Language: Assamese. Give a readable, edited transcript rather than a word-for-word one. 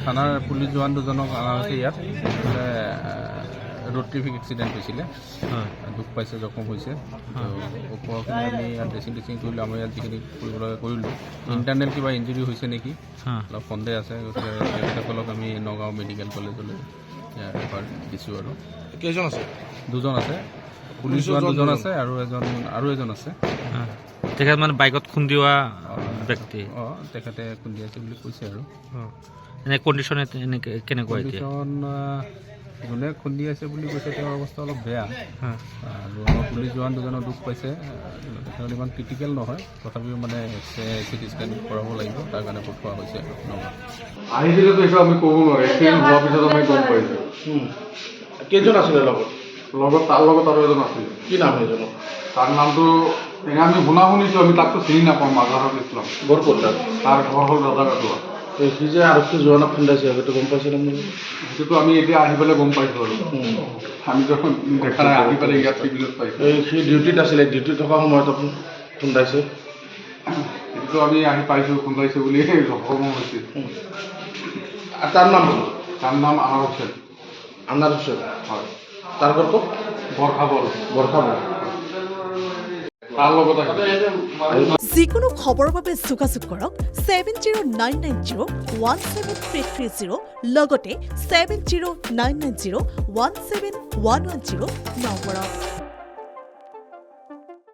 থানাৰ পুলিচ জোৱান দুজনক অনা হৈছে ইয়াত ৰোড ট্ৰেফিক এক্সিডেণ্ট হৈছিলে দুখ পাইছে জখম হৈছে ওপৰখিনি আমি ইয়াত ড্ৰেছিং কৰিলোঁ আমাৰ ইয়াত যিখিনি কৰিব লাগে কৰিলোঁ ইণ্টাৰনেল কিবা ইঞ্জুৰি হৈছে নেকি অলপ সন্দেহ আছে গতিকে তেখেতসকলক আমি নগাঁও মেডিকেল কলেজলৈ এবাৰ দিছোঁ আৰু কেইজন আছে দুজন আছে পুলিচ জোৱান দুজন আছে আৰু এজন আছে তেখেত মানে বাইকত খুন্দিওৱা ব্যক্তি তেখেতে খুন্দিয়াইছে বুলি কৈছে আৰু এনে কণ্ডিশ্যন কেনেকুৱা এতিয়া কণ্ডিশ্যন যোনে খুন্দিয়াইছে বুলি কৈছে তেওঁৰ অৱস্থা অলপ বেয়া আৰু আমাৰ পুলিচ জোৱান দুজনৰ দুখ পাইছে তেওঁ ইমান ক্ৰিটিকেল নহয় তথাপিও মানে চিটি স্কেন কৰাব লাগিব তাৰ কাৰণে পঠোৱা হৈছে আহিছিলেতো এইটো আমি ক'ব নোৱাৰোঁ এক্সিডেণ্ট হোৱাৰ পিছত আমি গম পাইছোঁ কেইজন আছিলে তাৰ লগত আৰু এজন আছিলে কি নাম সেইজনৰ তাৰ নামটো আমি শুনিছোঁ আমি তাকতো চিনি নাপাওঁ মাজহাৰুল ইছলাম ঘৰ ক'ত তাৰ ঘৰ হ'ল ৰাজাকাটোৱা সি যে আৰক্ষী জোৱানক খুন্দাইছে সেইটো গম পাইছিলে নেকি সেইটোতো আমি এতিয়া আহি পেলাই গম পাইছোঁ আৰু আমিতো দেখা নাই আহি পেলাই ইয়াত চিভিলত পাইছোঁ সি ডিউটিত আছিলে ডিউটিত থকা সময়ত আপুনি খুন্দাইছে সেইটোতো আমি আহি পাইছোঁ খুন্দাইছে বুলি জখম হৈছিল তাৰ নাম আনাৰ হুছেইন হয় তাৰ ঘৰ ক'ত বৰখাবল তাৰ লগত যিকোনো খবৰৰ বাবে যোগাযোগ কৰক 7099017330 লগতে 7099017110 নম্বৰত।